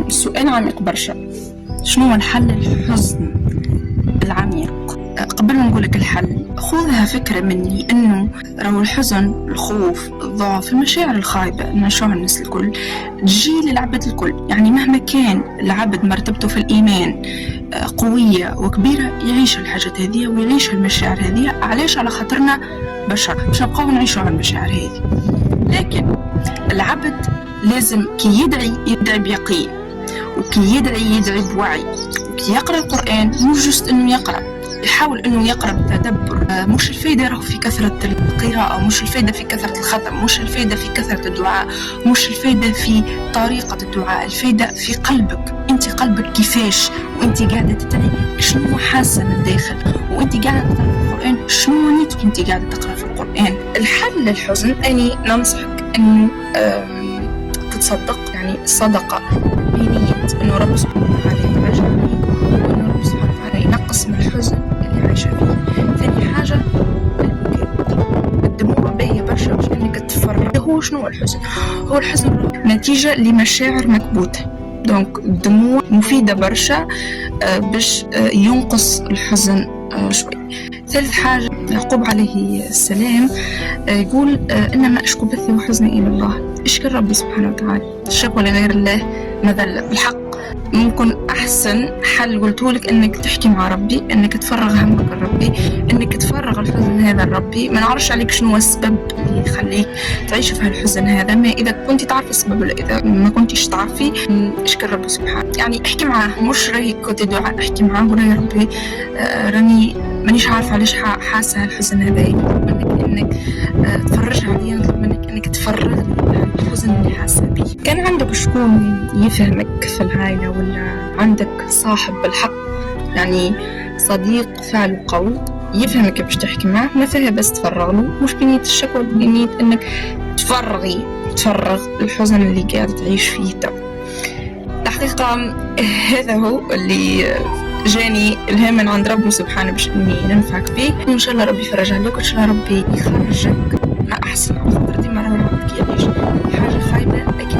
سؤال عميق برشا. شنو هو الحل للحزن العميق؟ قبل ما نقولك الحل، خذها فكرة مني أنه راهو الحزن، الخوف، الضعف، المشاعر الخايبة نشوفها الناس الكل تجي للعبد الكل. يعني مهما كان العبد مرتبته في الإيمان قوية وكبيرة، يعيش الحاجات هذه ويعيش المشاعر هذه. علاش؟ على خاطرنا بشر، مش نبقاو نعيشوا على المشاعر هذه. لكن العبد لازم كي يدعي بيقين، وكي يدعي بوعي، وكي يقرأ القرآن مش جست إنه يقرأ، يحاول إنه يقرأ بتدبر. مش الفايدة راهو في كثرة القراءة، مش الفايدة في كثرة الختم، مش الفايدة في كثرة الدعاء، مش الفايدة في طريقة الدعاء، الفايدة في قلبك. أنت قلبك كيفاش وأنت قاعدة تدعي، شنو حاسة من الداخل وأنت قاعدة تقرأ في القرآن، شنو نيتك أنت قاعدة تقرأ في القرآن. الحل للحزن أني ننصحك إنه تتصدق، يعني الصدقة بنية إنه رب سبحانه وتعالى يفرجني، وإنه رب سبحانه وتعالى ينقص من الحزن اللي عايشة فيه. ثاني حاجة الدموع باهية برشا باش إنك تفرغ. هو شنو الحزن؟ هو الحزن نتيجة لمشاعر مكبوتة، دونك الدموع مفيدة برشا باش ينقص الحزن شوي. ثالث حاجة، يعقوب عليه السلام يقول إنما أشكو بثي وحزني إلى الله. اشكر ربي سبحانه وتعالى. الشكوى لغير الله مذلة. بالحق ممكن أحسن حل قلتهولك إنك تحكي مع ربي، إنك تفرغ همك لربي، إنك تفرغ الحزن هذا لربي. ما نعرفش عليك شنو السبب اللي يخليك تعيش في هالحزن هذا، ما إذا كنت تعرفي السبب ولا إذا ما كنتش تعرفي، اشكر ربي سبحانه. يعني احكي معاه، مش راهي كنت دعاء، احكي معاه وقول يا ربي راني مانيش عارفة علاش حاسة هالحزن هذا، نطلب منك إنك تفرجها عليا، نطلب منك إنك تفرغ الحزن اللي حاسة به. كان عندك شكون يفهمك في العائلة، ولا عندك صاحب بالحق، يعني صديق فعل وقول يفهمك باش تحكي معه، ما فيها بس تفرغ له، مش بنية الشكوى، بنية إنك تفرغ الحزن اللي قاعد تعيش فيه تو. الحقيقة هذا هو اللي جاني الهام من عند ربي سبحانه باش اني ننفعك به، وان شاء الله ربي يفرج عليك، وان شاء الله ربي يخرجك ما احسن. خاطر ديما راهو العبد كي يعيش حاجه خايبه اكيد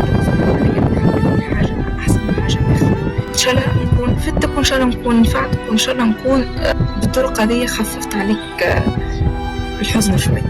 ربي حاجه احسن من حاجه اخرى. ان شاء الله نكون فدتك، وان شاء الله نكون نفعتك، وان شاء الله نكون بالطرق هذه خففت عليك الحزن شوي.